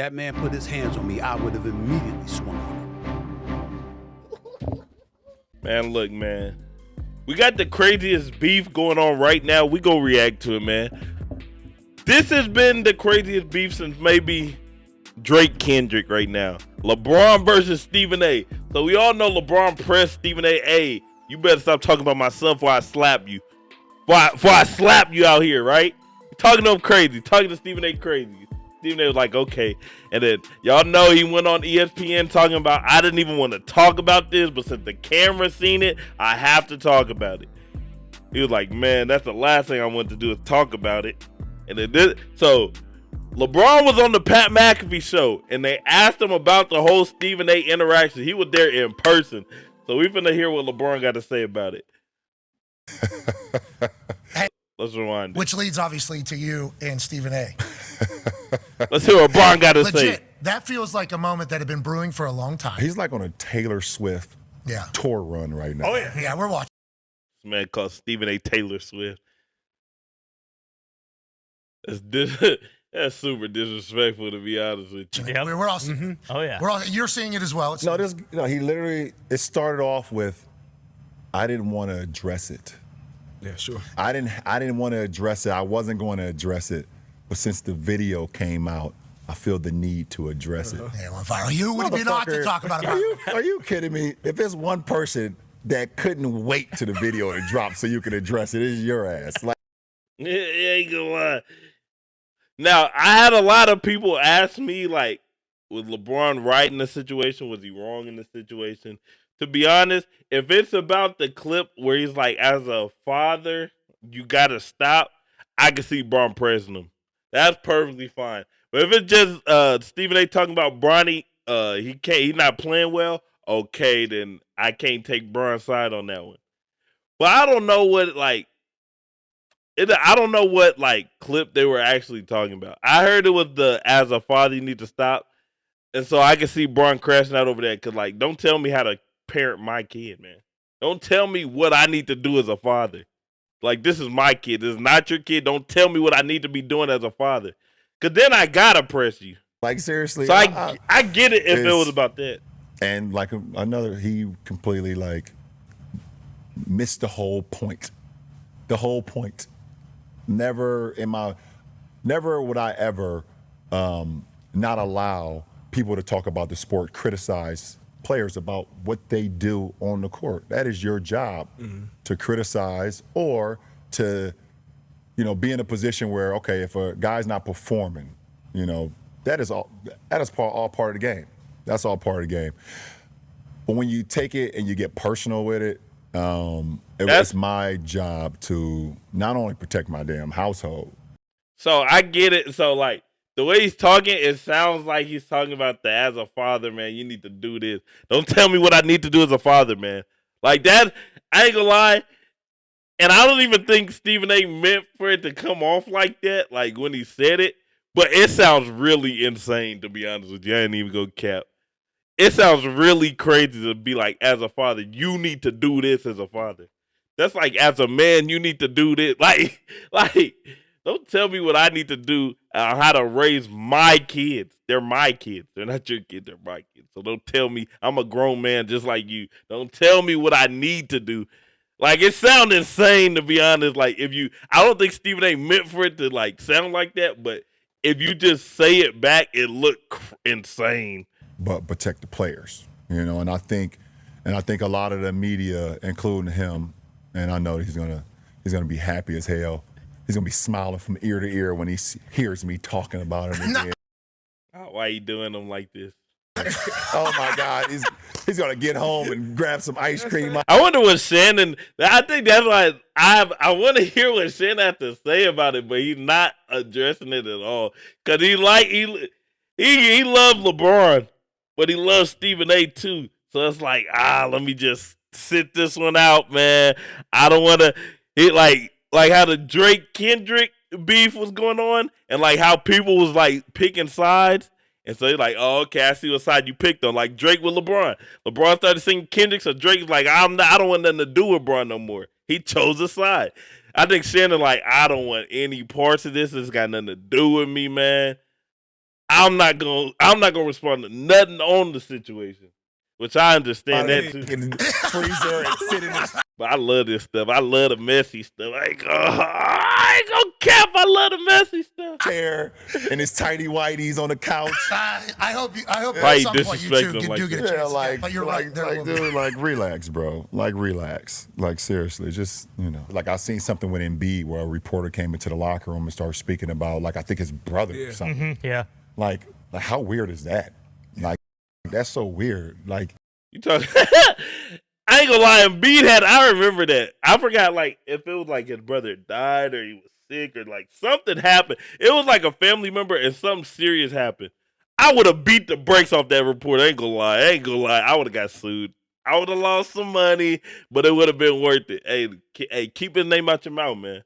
That man put his hands on me, I would have immediately swung on him. Man, look, man. We got the craziest beef going on right now. We go react to it, man. This has been the craziest beef since maybe Drake Kendrick right now. LeBron versus Stephen A. So we all know LeBron pressed Stephen A. Hey, you better stop talking about my son before I slap you. Before I slap you out here, right? Talking to him crazy. Talking to Stephen A. crazy. Stephen A. was like, okay. And then y'all know he went on ESPN talking about, I didn't even want to talk about this, but since the camera seen it, I have to talk about it. He was like, man, that's the last thing I want to do is talk about it. And it did. So LeBron was on the Pat McAfee show, and they asked him about the whole Stephen A. interaction. He was there in person. So we finna hear what LeBron got to say about it. Let's rewind. Which leads obviously to you and Stephen A. Let's hear what LeBron got to say. That feels like a moment that had been brewing for a long time. He's like on a Taylor Swift tour run right now. Oh, yeah. Yeah, we're watching. This man called Stephen A. Taylor Swift. That's super disrespectful, to be honest with you. Yep. We're all, Oh, yeah. You're seeing it as well. He literally, it started off with, I didn't want to address it. Yeah, sure. I didn't want to address it. I wasn't going to address it. But since the video came out, I feel the need to address it. Yeah, well, viral. You would be not to talk about it. Are you kidding me? If there's one person that couldn't wait to the video to drop so you could address it, it's your ass. Like, Yeah, ain't gonna lie. Now, I had a lot of people ask me, like, was LeBron right in the situation? Was he wrong in the situation? To be honest, if it's about the clip where he's like, as a father, you got to stop, I can see Bron pressing him. That's perfectly fine. But if it's just Stephen A. talking about Bronny, he's not playing well, okay, then I can't take Bron's side on that one. But I don't know what, I don't know what, clip they were actually talking about. I heard it was the, as a father, you need to stop. And so I can see Bron crashing out over that. Because, don't tell me how to parent my kid, man. Don't tell me what I need to do as a father. This is my kid. This is not your kid. Don't tell me what I need to be doing as a father. Because then I got to press you. Seriously. So I get it if it was about that. And, he completely, missed the whole point. The whole point. Never would I ever not allow people to talk about the sport, criticize players about what they do on the court. That is your job, to criticize or to, be in a position where, okay, if a guy's not performing, that is all part of the game. That's all part of the game. But when you take it and you get personal with it, it's my job to not only protect my damn household. So I get it. So the way he's talking, it sounds like he's talking about as a father, man, you need to do this. Don't tell me what I need to do as a father, man. That, I ain't gonna lie. And I don't even think Stephen A. meant for it to come off like that, when he said it. But it sounds really insane, to be honest with you. I ain't even go cap. It sounds really crazy to be as a father, you need to do this as a father. That's as a man, you need to do this. Don't tell me what I need to do, how to raise my kids. They're my kids. They're not your kids. They're my kids. So don't tell me I'm a grown man just like you. Don't tell me what I need to do. It sounds insane, to be honest. I don't think Stephen A. meant for it to sound like that, but if you just say it back, it looked insane. But protect the players, and I think a lot of the media, including him, and I know he's gonna be happy as hell. He's gonna be smiling from ear to ear when he hears me talking about him again. Why are you doing them like this? Oh my God, he's gonna get home and grab some ice cream. I wonder what Shannon. I think that's why I want to hear what Shannon has to say about it, but he's not addressing it at all because he loves LeBron, but he loves Stephen A. too. So it's let me just sit this one out, man. I don't want to. It like how the Drake Kendrick beef was going on, and how people was picking sides. And so he's oh, okay, I see what side you picked on. Drake with LeBron. LeBron started singing Kendrick, so Drake was I don't want nothing to do with LeBron no more. He chose a side. I think Shannon I don't want any parts of this. It's got nothing to do with me, man. I'm not gonna respond to nothing on the situation, which I understand that too. In the freezer and sit in his But I love this stuff. I love the messy stuff. I ain't gonna cap. I love the messy stuff. chair and his tidy whities on the couch. I hope Why at you some point you two disrespect him like do get a that? chance. Yeah, to like, get, but you're like, right. There like, will be. dude, like, relax, bro. Like, relax. Like, seriously, just, like, I seen something with Embiid where a reporter came into the locker room and started speaking about, like, I think his brother or something. Yeah. Like, how weird is that? Like, that's so weird. Like, You talk. I ain't gonna lie. Embiid I remember that. I forgot like if it was like his brother died or he was sick or like something happened. It was like a family member and something serious happened. I would have beat the brakes off that report. I ain't gonna lie. I would have got sued. I would have lost some money, but it would have been worth it. Hey, keep his name out your mouth, man.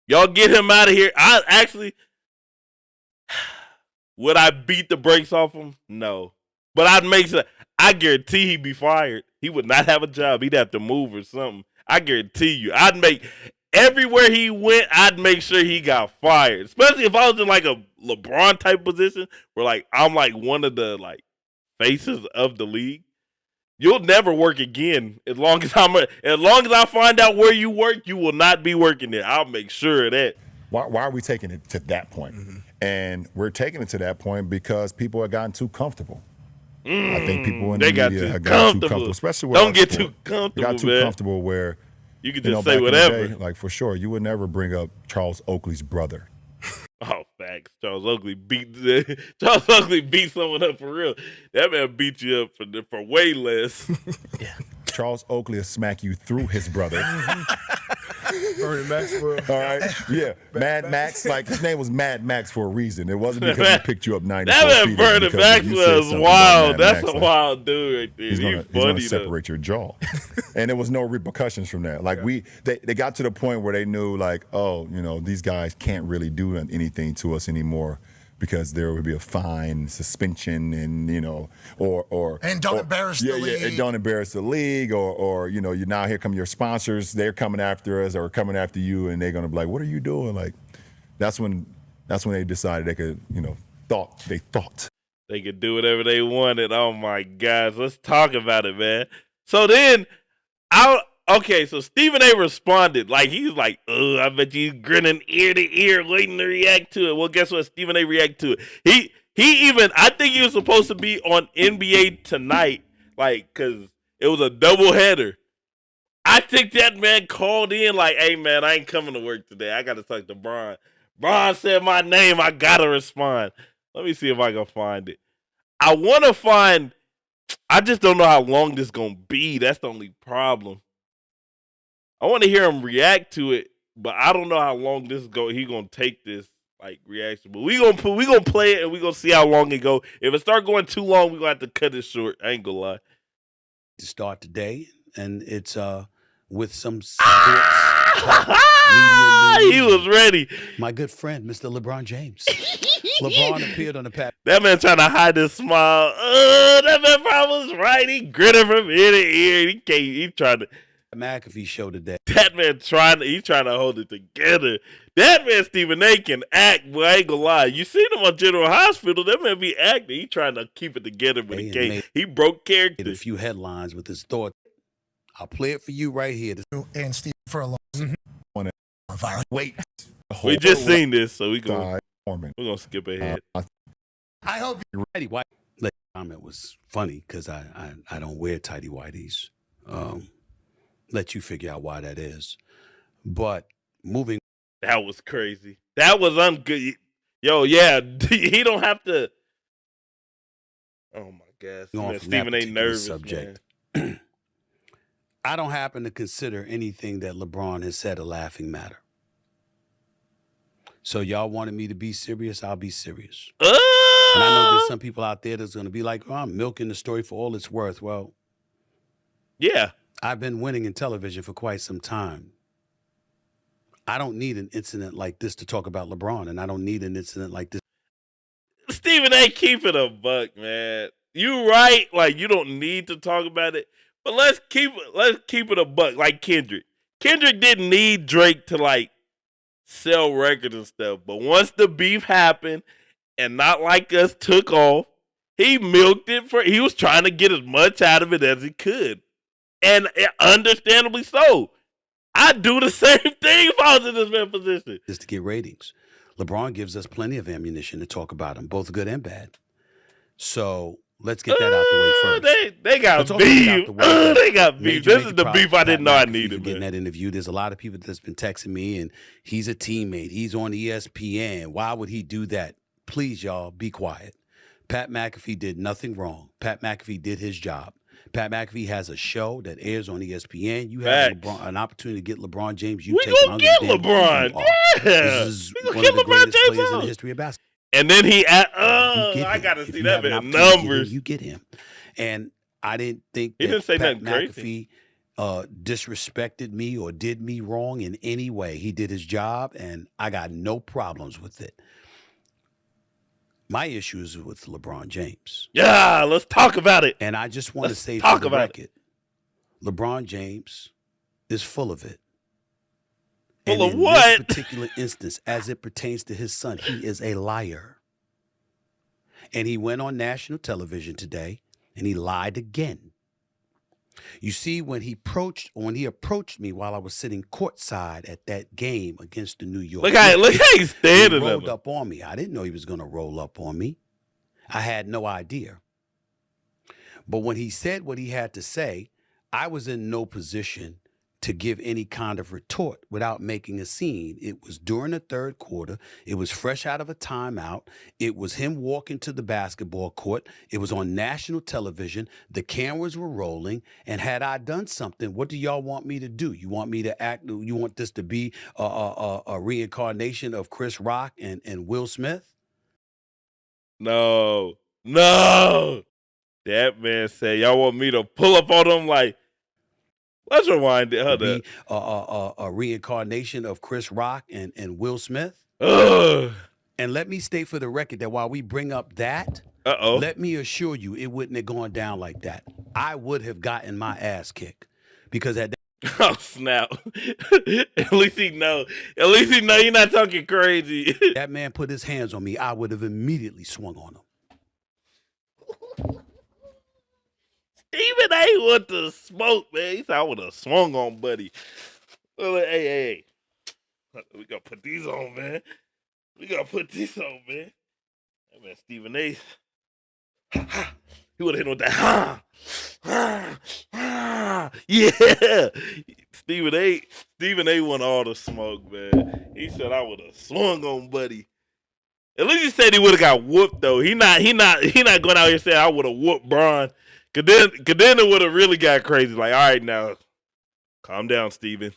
Y'all get him out of here. I actually would I beat the brakes off him? No. But I'd make sure I guarantee he'd be fired. He would not have a job. He'd have to move or something. I guarantee you. I'd make everywhere he went, I'd make sure he got fired. Especially if I was in like a LeBron type position where like I'm like one of the like faces of the league. You'll never work again as long as I find out where you work, you will not be working there. I'll make sure of that. why are we taking it to that point? And we're taking it to that point because people have gotten too comfortable. I think people in the media have gotten too comfortable, especially with Don't our get sport. too comfortable, They got too man. comfortable where You can you just know, say back in the whatever. day, like for sure, you would never bring up Charles Oakley's brother. Oh, facts. Charles Oakley beat someone up for real. That man beat you up for way less. Charles Oakley will smack you through his brother. Bernie Maxwell. All right, yeah, Mad Max. Like his name was Mad Max for a reason. It wasn't because he picked you up 94 That man feet. Bernie Maxwell is wild. That's a wild dude right there. He's gonna funny though. separate your jaw, and there was no repercussions from that. Like they got to the point where they knew, like, oh, these guys can't really do anything to us anymore because there would be a fine, suspension, and or don't embarrass the league. and don't embarrass the league, or you now here come your sponsors. They're coming after us or coming after you, and they're gonna be like, what are you doing? Like, that's when they decided they could, thought They could do whatever they wanted. Oh my gosh, let's talk about it, man. So then, so Stephen A. responded like he's like, "Oh, I bet you grinning ear to ear, waiting to react to it." Well, guess what? Stephen A. reacted to it. He even I think he was supposed to be on NBA Tonight, like because it was a doubleheader. I think that man called in like, "Hey man, I ain't coming to work today. I got to talk to Bron. Bron said my name. I gotta respond." Let me see if I can find it. I want to find. I just don't know how long this gonna be. That's the only problem. I want to hear him react to it, but I don't know how long he gonna take this like reaction. But we gonna play it and we gonna see how long it go. If it start going too long, we gonna have to cut it short. I ain't gonna lie. To start today, and it's with some sports talk, media He news. was ready. My good friend, Mr. LeBron James. LeBron appeared on the pad. That man trying to hide his smile. That man probably was right. He grinning from ear to ear. He trying to. McAfee show today. That man trying to hold it together. That man Stephen A. can act, boy. I ain't gonna lie. You seen him on General Hospital. That man be acting. He trying to keep it together, but he can't. He broke character. Did a few headlines with his thought. I'll play it for you right here. And Steve for a long viral. Wait, We just seen this, so we're gonna skip ahead. I hope Tidy white. The comment was funny because I don't wear tidy whities. Let you figure out why that is. But moving. That was crazy. That was ungood. Yo, yeah, he don't have to. Oh my gosh, man, Stephen A. nervous. Subject. I don't happen to consider anything that LeBron has said a laughing matter. So y'all wanted me to be serious, I'll be serious. And I know there's some people out there that's going to be like, "Oh, I'm milking the story for all it's worth." Well, yeah. I've been winning in television for quite some time. I don't need an incident like this to talk about LeBron, and I don't need an incident like this. Stephen A. keep it a buck, man. You right, like you don't need to talk about it, but let's keep it a buck, like Kendrick. Kendrick didn't need Drake to like sell records and stuff, but once the beef happened, and not like us took off. He milked it he was trying to get as much out of it as he could. And understandably so. I'd do the same thing if I was in this man's position. Just to get ratings. LeBron gives us plenty of ammunition to talk about him, both good and bad. So let's get that out the way first. They got Let's also get out beef. the way They got beef. major This is the beef I didn't know I needed, getting man. that interview. There's a lot of people that's been texting me, and he's a teammate. He's on ESPN. Why would he do that? Please, y'all, be quiet. Pat McAfee did nothing wrong. Pat McAfee did his job. Pat McAfee has a show that airs on ESPN. You have an opportunity to get LeBron James. You We take gonna get LeBron. Yeah. This is We gonna one get of the LeBron greatest James players in on. the history of basketball. And then he, I gotta see that in numbers. You get him, and I didn't think He that didn't say Pat nothing crazy. McAfee disrespected me or did me wrong in any way. He did his job, and I got no problems with it. My issue is with LeBron James. Yeah, let's talk about it. And I just want to Let's say talk for the about record, LeBron James is full of it. Full of in what? this particular instance, as it pertains to his son, he is a liar. And he went on national television today and he lied again. You see, when he approached me while I was sitting courtside at that game against the New York Look how he's he standing rolled there. up on me. I didn't know he was going to roll up on me. I had no idea. But when he said what he had to say, I was in no position to give any kind of retort without making a scene. It was during the third quarter. It was fresh out of a timeout. It was him walking to the basketball court. It was on national television. The cameras were rolling. And had I done something, what do y'all want me to do? You want me to act? You want this to be a reincarnation of Chris Rock and Will Smith? No. That man said, y'all want me to pull up on them like, let's rewind it. Hold Be up. a reincarnation of Chris Rock and Will Smith? Ugh. And let me state for the record that while we bring up that, Uh-oh. let me assure you it wouldn't have gone down like that. I would have gotten my ass kicked because at that Oh, snap. At least he know you're not talking crazy. that man put his hands on me, I would have immediately swung on him. Stephen A. want to smoke, man. He said, I would have swung on Buddy. Well, hey. We got to put these on, man. That man, Stephen A. He would have hit him with that. Yeah. Stephen A. want all the smoke, man. He said I would have swung on Buddy. At least he said he would have got whooped though. He not going out here saying I would have whooped Bron. Cause then it would have really got crazy. Like, all right now, calm down, Stephen.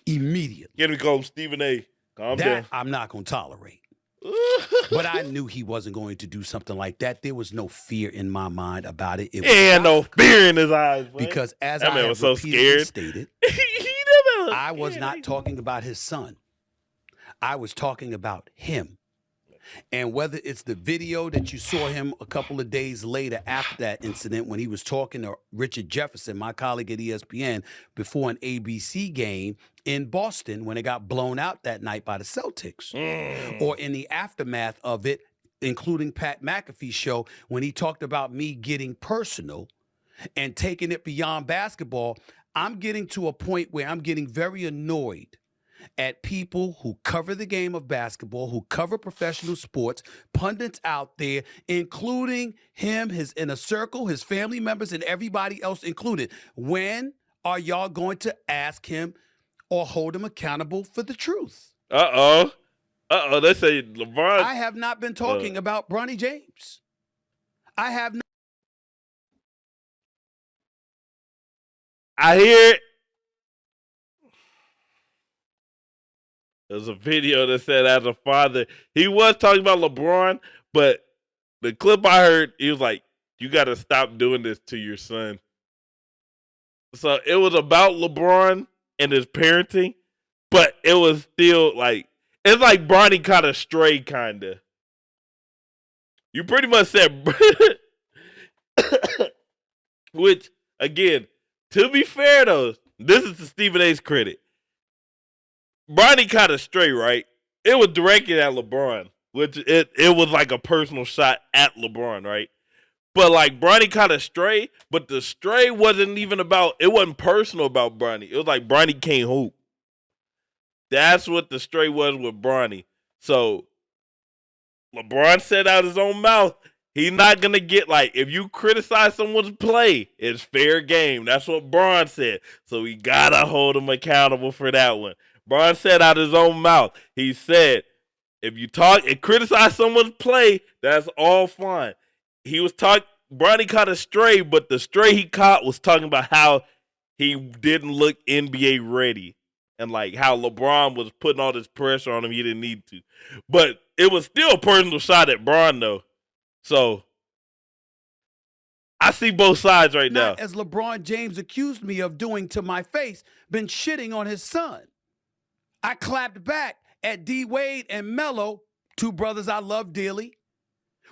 Immediately. Get me call him Stephen A. Calm down. That I'm not going to tolerate. But I knew he wasn't going to do something like that. There was no fear in my mind about it. It was And no fear in his eyes, boy. because as That I man have was so repeatedly scared. stated, He never I was scared. not talking about his son. I was talking about him. And whether it's the video that you saw him a couple of days later after that incident when he was talking to Richard Jefferson, my colleague at ESPN, before an ABC game in Boston when it got blown out that night by the Celtics, or in the aftermath of it, including Pat McAfee's show when he talked about me getting personal and taking it beyond basketball, I'm getting to a point where I'm getting very annoyed at people who cover the game of basketball, who cover professional sports, pundits out there, including him, his inner circle, his family members, and everybody else included. When are y'all going to ask him or hold him accountable for the truth? Uh-oh. They say LeBron. I have not been talking about Bronny James. I have not. I hear it. There's a video that said as a father, he was talking about LeBron, but the clip I heard, he was like, you got to stop doing this to your son. So it was about LeBron and his parenting, but it was still like, it's like Bronny kind of strayed, kind of. You pretty much said, which, again, to be fair though, this is to Stephen A's credit. Bronny kind of straight, right? It was directed at LeBron. which it was like a personal shot at LeBron, right? But like Bronny caught a stray, but the stray wasn't personal about Bronny. It was like Bronny can't hoop. That's what the stray was with Bronny. So LeBron said out his own mouth, he's not gonna get like if you criticize someone's play, it's fair game. That's what Bron said. So we gotta hold him accountable for that one. Bron said out his own mouth, he said, if you talk and criticize someone's play, that's all fine. Bronny caught a stray, but the stray he caught was talking about how he didn't look NBA ready. And like how LeBron was putting all this pressure on him, he didn't need to. But it was still a personal shot at Bron, though. So I see both sides right now. As LeBron James accused me of doing to my face, been shitting on his son. I clapped back at D Wade and Melo, two brothers I love dearly,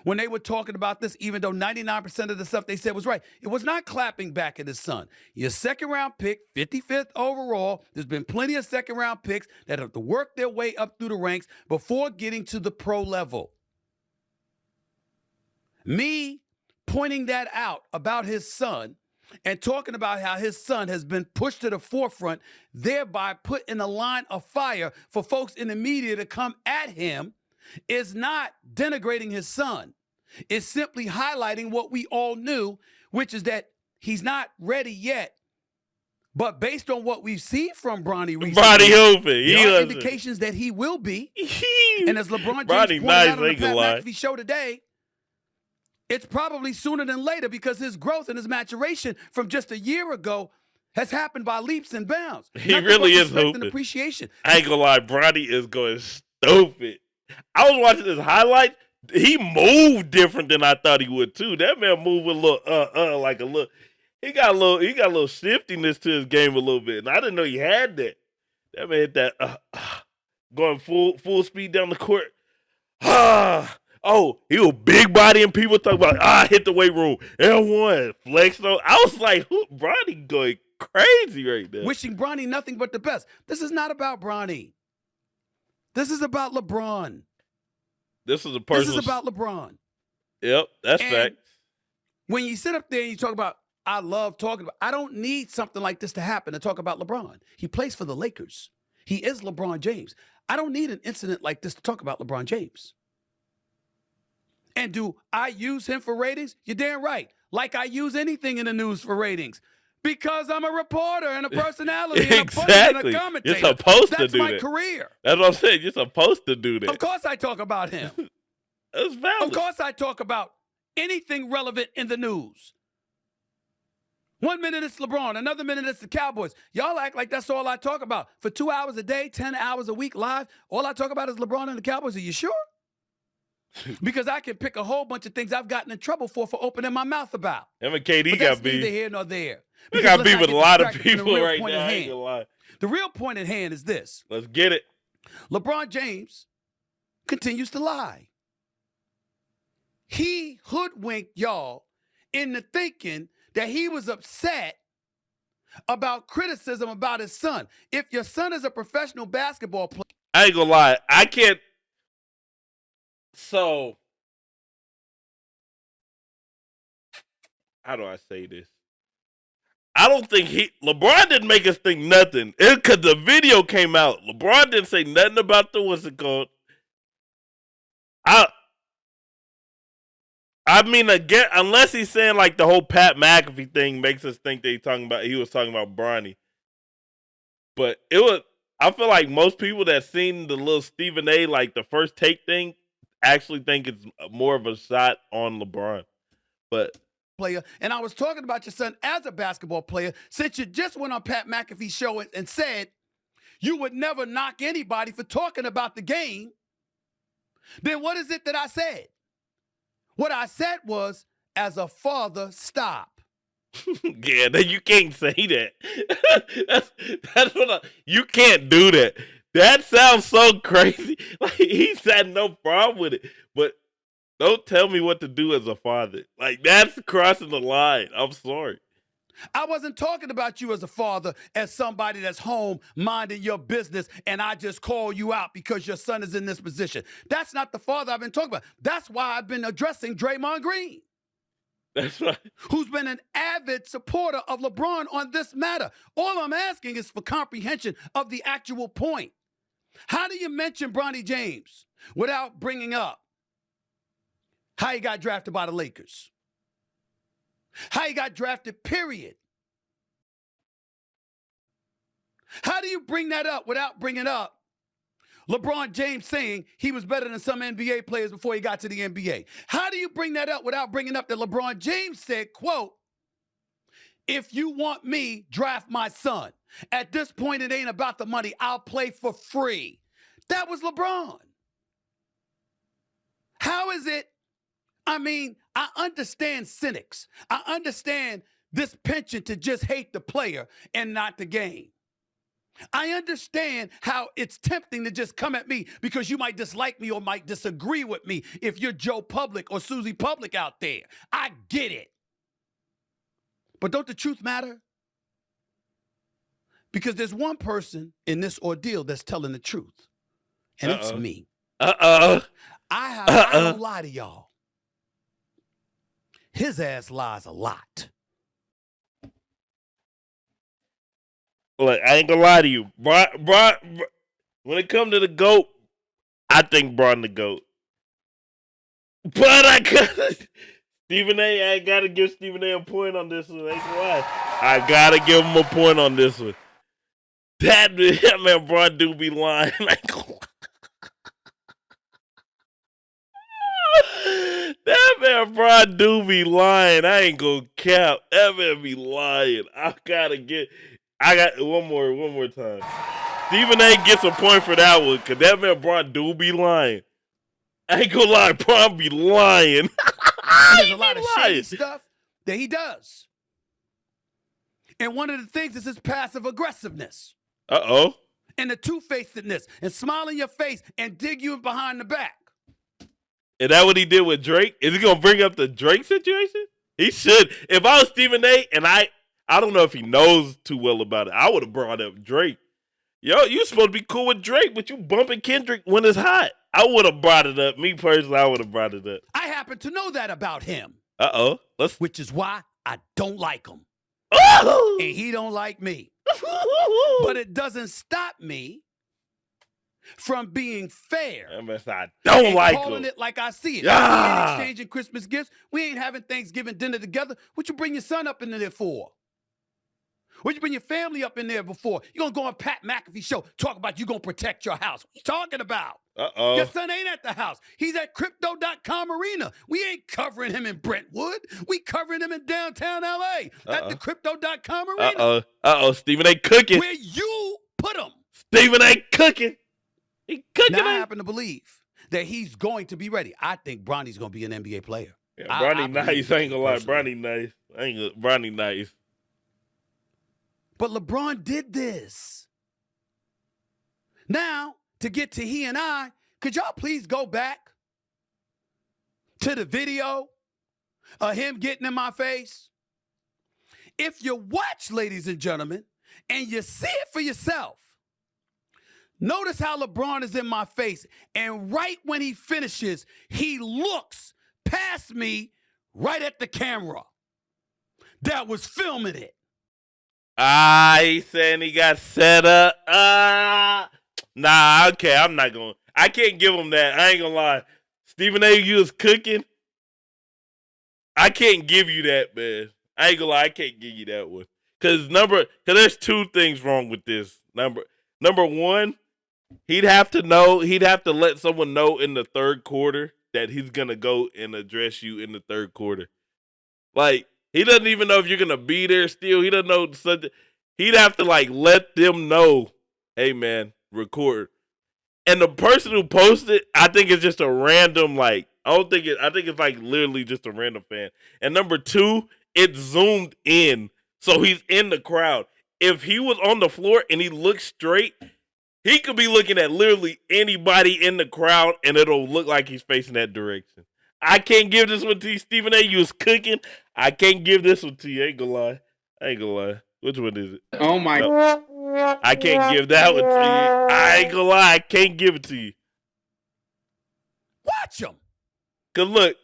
when they were talking about this, even though 99% of the stuff they said was right. It was not clapping back at his son. Your second-round pick, 55th overall, there's been plenty of second-round picks that have to work their way up through the ranks before getting to the pro level. Me pointing that out about his son and talking about how his son has been pushed to the forefront, thereby put in a line of fire for folks in the media to come at him, is not denigrating his son. It's simply highlighting what we all knew, which is that he's not ready yet. But based on what we've seen from Bronny recently, there are indications that he will be. And as LeBron James pointed out on the Pat McAfee show today, it's probably sooner than later because his growth and his maturation from just a year ago has happened by leaps and bounds. He really is hooping. Appreciation. I ain't gonna lie, Bronny is going stupid. I was watching his highlights. He moved different than I thought he would too. That man moved with a little like a little. He got a little shiftiness to his game a little bit, and I didn't know he had that. That man hit that going full speed down the court. Oh, he was big body, and people talk about hit the weight room. L1 flex. I was like, Bronny going crazy right now. Wishing Bronny nothing but the best. This is not about Bronny. This is about LeBron. This is about LeBron. Yep, that's fact. When you sit up there and you talk about, I love talking about, I don't need something like this to happen to talk about LeBron. He plays for the Lakers. He is LeBron James. I don't need an incident like this to talk about LeBron James. And do I use him for ratings? You're damn right. Like I use anything in the news for ratings. Because I'm a reporter and a personality exactly. and a commentator. You're supposed to do that. That's my career. That's what I'm saying. You're supposed to do that. Of course I talk about him. That's valid. Of course I talk about anything relevant in the news. 1 minute it's LeBron, another minute it's the Cowboys. Y'all act like that's all I talk about. For 2 hours a day, 10 hours a week live, all I talk about is LeBron and the Cowboys. Are you sure? Because I can pick a whole bunch of things I've gotten in trouble for opening my mouth about. Him and KD but got that's beef. Neither here nor there. We got beef with a lot of people right now. I ain't gonna lie. The real point at hand is this. Let's get it. LeBron James continues to lie. He hoodwinked y'all into thinking that he was upset about criticism about his son. If your son is a professional basketball player. I ain't gonna lie. I can't. So, how do I say this? I don't think LeBron didn't make us think nothing. Because the video came out. LeBron didn't say nothing about the, what's it called? I mean, again, unless he's saying like the whole Pat McAfee thing makes us think that he was talking about Bronny. But I feel like most people that seen the little Stephen A, like the first take thing, actually think it's more of a shot on LeBron. But player, and I was talking about your son as a basketball player, since you just went on Pat McAfee's show and said you would never knock anybody for talking about the game, then what is it that I said? What I said was, as a father, stop. Yeah, you can't say that. that's what you can't do that. That sounds so crazy. Like he's had no problem with it, but don't tell me what to do as a father. Like that's crossing the line. I'm sorry. I wasn't talking about you as a father, as somebody that's home minding your business, and I just call you out because your son is in this position. That's not the father I've been talking about. That's why I've been addressing Draymond Green. That's right. Who's been an avid supporter of LeBron on this matter. All I'm asking is for comprehension of the actual point. How do you mention Bronny James without bringing up how he got drafted by the Lakers? How he got drafted, period. How do you bring that up without bringing up LeBron James saying he was better than some NBA players before he got to the NBA? How do you bring that up without bringing up that LeBron James said, quote, if you want me, draft my son. At this point, it ain't about the money. I'll play for free. That was LeBron. How is it? I mean, I understand cynics. I understand this penchant to just hate the player and not the game. I understand how it's tempting to just come at me because you might dislike me or might disagree with me if you're Joe Public or Susie Public out there. I get it. But don't the truth matter? Because there's one person in this ordeal that's telling the truth, and it's me. I don't lie to y'all. His ass lies a lot. Look, I ain't gonna lie to you. Bron, when it comes to the GOAT, I think Bron the GOAT. But I gotta give Stephen A a point on this one. Ain't gonna lie. I gotta give him a point on this one. That man, Bron do be lying. Ain't gonna lie. That man, Bron do be lying. I ain't gonna cap. That man be lying. I got one more time. Stephen A gets a point for that one, because that man, Bron do be lying. I ain't gonna lie, Bron be lying. There's a lot of shady stuff that he does. And one of the things is his passive aggressiveness. Uh-oh. And the two-facedness, and smile in your face and dig you behind the back. Is that what he did with Drake? Is he gonna bring up the Drake situation? He should. If I was Stephen A, and I don't know if he knows too well about it, I would have brought up Drake. Yo, you supposed to be cool with Drake, but you bumping Kendrick when it's hot. I would have brought it up. Me personally, I would have brought it up. I happen to know that about him. Uh-oh. Which is why I don't like him. Oh! And he don't like me. But it doesn't stop me from being fair. I don't like him. Calling it like I see it. Yeah. We ain't exchanging Christmas gifts. We ain't having Thanksgiving dinner together. What you bring your son up in there for? What you bring your family up in there before? You gonna go on Pat McAfee show, talk about you gonna protect your house. What you talking about? Uh-oh. Your son ain't at the house. He's at Crypto.com Arena. We ain't covering him in Brentwood. We covering him in downtown LA at the Crypto.com Arena. Uh-oh. Stephen A cooking. Where you put him. Stephen A cooking. He cooking. Now I happen to believe that he's going to be ready. I think Bronny's going to be an NBA player. Yeah, Bronny nice. I ain't gonna lie. Bronny nice. Bronny nice. But LeBron did this. Now, to get to he and I, could y'all please go back to the video of him getting in my face? If you watch, ladies and gentlemen, and you see it for yourself, notice how LeBron is in my face, and right when he finishes, he looks past me right at the camera that was filming it. He saying he got set up. Nah, okay, I'm not going. I can't give him that. I ain't gonna lie. Stephen A, you was cooking. I can't give you that, man. I ain't gonna lie. I can't give you that one. Cause there's two things wrong with this. Number one, he'd have to let someone know in the third quarter that he's gonna go and address you in the third quarter. Like, he doesn't even know if you're going to be there still. He doesn't know. He'd have to, let them know, hey, man, record. And the person who posted, I think it's just a random, I think it's, literally just a random fan. And number two, it zoomed in. So he's in the crowd. If he was on the floor and he looked straight, he could be looking at literally anybody in the crowd, and it'll look like he's facing that direction. I can't give this one to you, Stephen A. You was cooking. I can't give this one to you. Ain't gonna lie. I ain't gonna lie. Which one is it? Oh my! Nope. I can't give that one to you. I ain't gonna lie. I can't give it to you. Watch him. Cause look,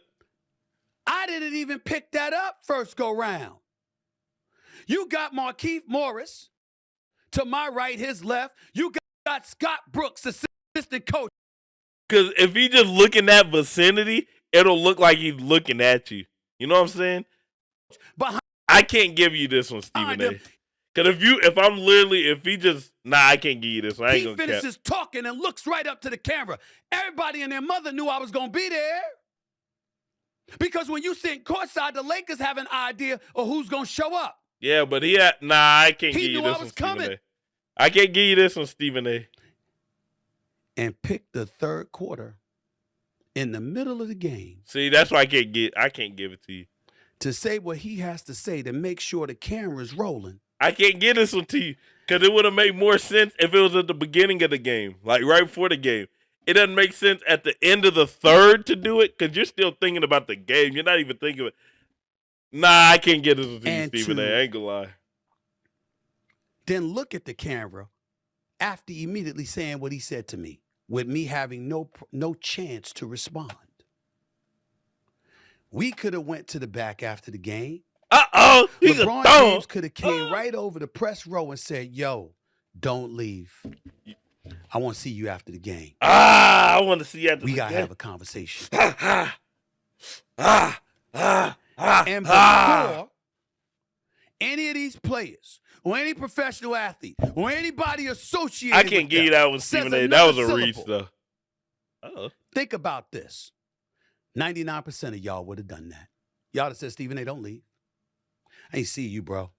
I didn't even pick that up first go round. You got Markeith Morris to my right, his left. You got Scott Brooks, assistant coach. cause if he just look in that vicinity, it'll look like he's looking at you. You know what I'm saying? Behind I can't give you this one, Stephen A. him. Cause if he just, I can't give you this one. I ain't He gonna cap. finishes talking and looks right up to the camera. Everybody and their mother knew I was going to be there. Because when you sit courtside, the Lakers have an idea of who's going to show up. Yeah, but I can't He give you knew I this was one, Stephen coming. A. I can't give you this one, Stephen A. And pick the third quarter in the middle of the game See, that's why I can't give it to you. to say what he has to say to make sure the camera's rolling. I can't give this one to you because it would have made more sense if it was at the beginning of the game, like right before the game. It doesn't make sense at the end of the third to do it because you're still thinking about the game. You're not even thinking of it. I can't give this one to you, And Stephen A. I ain't gonna lie. Then look at the camera after immediately saying what he said to me, with me having no chance to respond. We could have went to the back after the game. He's LeBron a thumb. James could have came right over the press row and said, "Yo, don't leave. I want to see you after the game. I want to see you after We the got to game. have a conversation." And And before any of these players or any professional athlete or anybody associated I with can't give you them that one, says Stephen A. That another was a syllable, reach, though. Uh-oh. think about this. 99% of y'all would have done that. Y'all have said, "Stephen A, don't leave. I ain't see you, bro."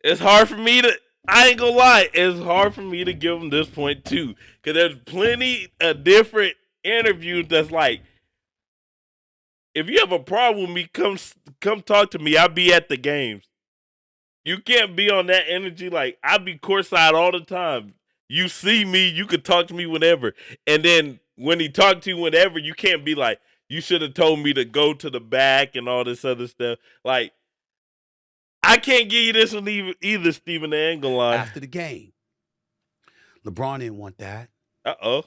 It's hard for me to, I ain't gonna lie, it's hard for me to give him this point too. Because there's plenty of different interviews that's like, if you have a problem with me, come talk to me. I'll be at the games. You can't be on that energy. Like, I be courtside all the time. You see me, you could talk to me whenever. And then when he talked to you whenever, you can't be like, you should have told me to go to the back and all this other stuff. Like, I can't give you this one either, Stephen. I ain't gonna lie. After the game, LeBron didn't want that Uh-oh.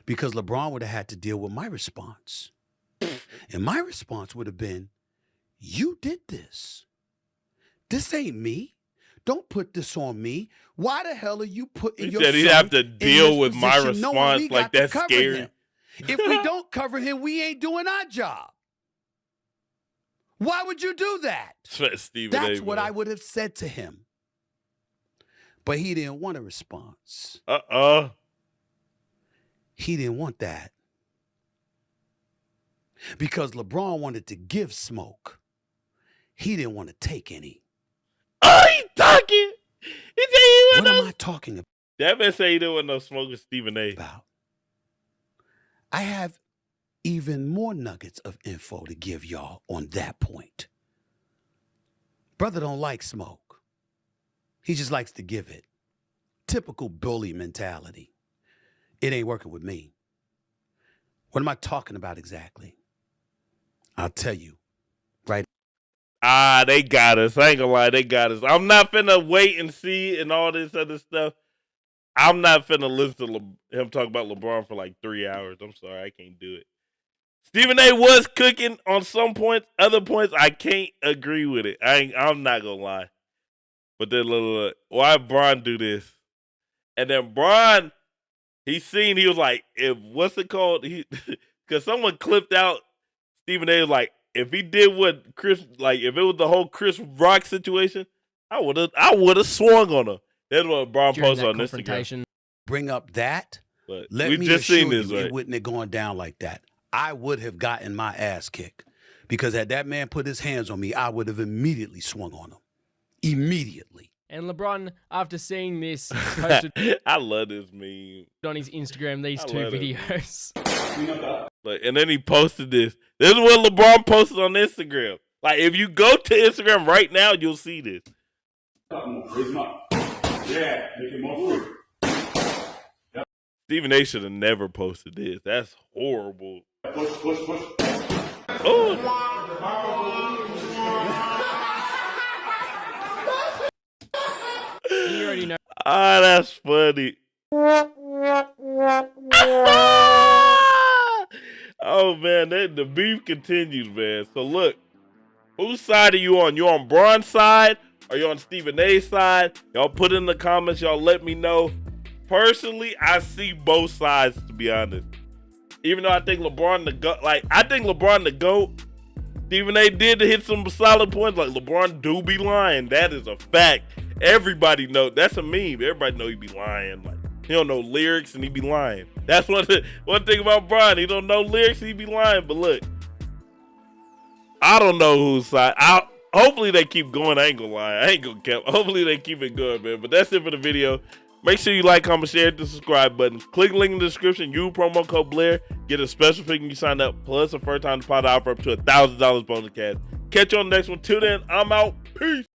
because LeBron would have had to deal with my response. And my response would have been, "You did this. This ain't me. Don't put this on me. Why the hell are you putting He your said son he'd have to in deal this with my position knowing we response like got to that's cover scary. him? If we don't cover him, we ain't doing our job. Why would you do that?" Stephen That's A, what man. I would have said to him. But he didn't want a response. He didn't want that. Because LeBron wanted to give smoke. He didn't want to take any. Oh, he's talking. He said he What went am no. I talking That man say he didn't want no smoke with Stephen A. about? I have even more nuggets of info to give y'all on that point. Brother don't like smoke. He just likes to give it. Typical bully mentality. It ain't working with me. What am I talking about exactly? I'll tell you. Right. They got us. I ain't gonna lie, they got us. I'm not finna wait and see and all this other stuff. I'm not finna listen to him talk about LeBron for like 3 hours. I'm sorry, I can't do it. Stephen A was cooking on some points. Other points, I can't agree with it. I'm not gonna lie. But then look, why Bron do this? And then Bron, he was like, what's it called? Because someone clipped out Stephen A was like, if he did what Chris, like if it was the whole Chris Rock situation, I would have swung on him. That's what Bron During posted that on Instagram. confrontation. Bring up that. But Let we me just assure seen this, you, right? it wouldn't have gone down like that. I would have gotten my ass kicked. Because had that man put his hands on me, I would have immediately swung on him. Immediately. And LeBron, after seeing this, posted I love this meme. on his Instagram these I two love it. videos. Like, and then he posted this. This is what LeBron posted on Instagram. Like, if you go to Instagram right now, you'll see this. Stephen A should have never posted this. That's horrible. Oh. Ah, that's funny. Oh man, the beef continues, man. So look, whose side are you on? You on Braun's side or you on Stephen A's side? Y'all put in the comments. Y'all let me know. Personally, I see both sides, to be honest. Even though I think LeBron the GOAT, I think LeBron the GOAT. Stephen A did hit some solid points. Like, LeBron do be lying. That is a fact. Everybody know. That's a meme. Everybody know he be lying. Like, he don't know lyrics and he be lying. That's one thing about Bron. He don't know lyrics, he be lying. But look, I don't know whose side. Hopefully they keep going. I ain't gonna lie. I ain't gonna cap. Hopefully they keep it going, man. But that's it for the video. Make sure you like, comment, share, hit the subscribe button. Click the link in the description. Use promo code Blair. Get a special thing when you sign up. Plus a first time deposit offer up to $1,000 bonus cash. Catch you on the next one. Till then, I'm out. Peace.